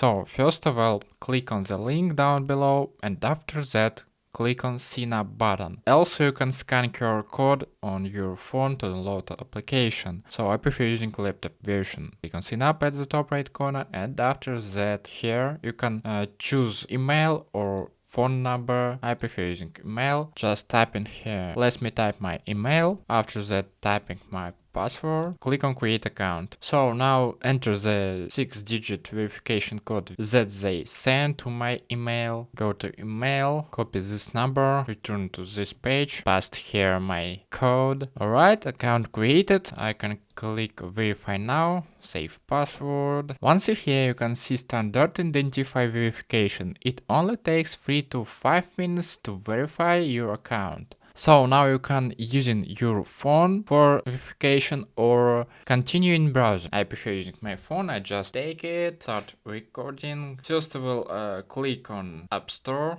So first of all, click on the link down below, and after that, click on Sign Up button. Also, you can scan QR code on your phone to download the application. So I prefer using laptop version. Click on Sign Up at the top right corner, and after that here you can choose email or phone number. I prefer using email. Just type in here. Let me type my email. After that, typing my password. Click on create account. So now enter the 6-digit verification code that they sent to my email. Go to email, copy this number, return to this page, paste here my code. Alright, account created. I can click verify now, save password. Once you're here, you can see standard identify verification. It only takes 3 to 5 minutes to verify your account. So now you can using your phone for verification or continue in browser. I prefer using my phone. I just take it, start recording. First of all, click on App Store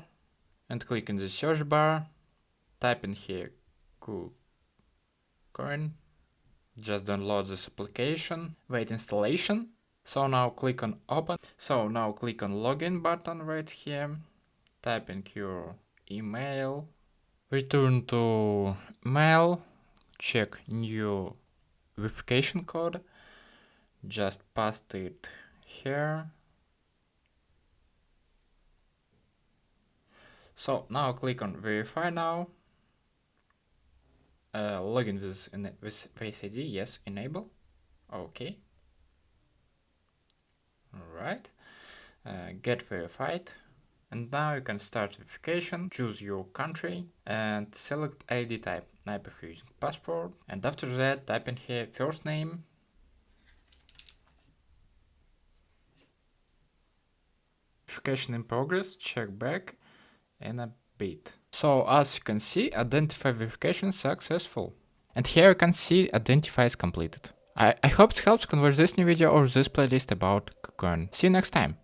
and click in the search bar. Type in here KuCoin. Just download this application. Wait installation. So now click on open. So now click on login button right here. Type in your email. Return to mail, check new verification code, just paste it here. So now click on verify now, login with Face ID, yes, enable, okay, alright, get verified. And now you can start verification, choose your country and select ID type. I prefer using passport. And after that, type in here first name, verification in progress, check back in a bit. So as you can see, identify verification successful. And here you can see identify is completed. I hope it helps. Convert this new video or this playlist about KuCoin. See you next time.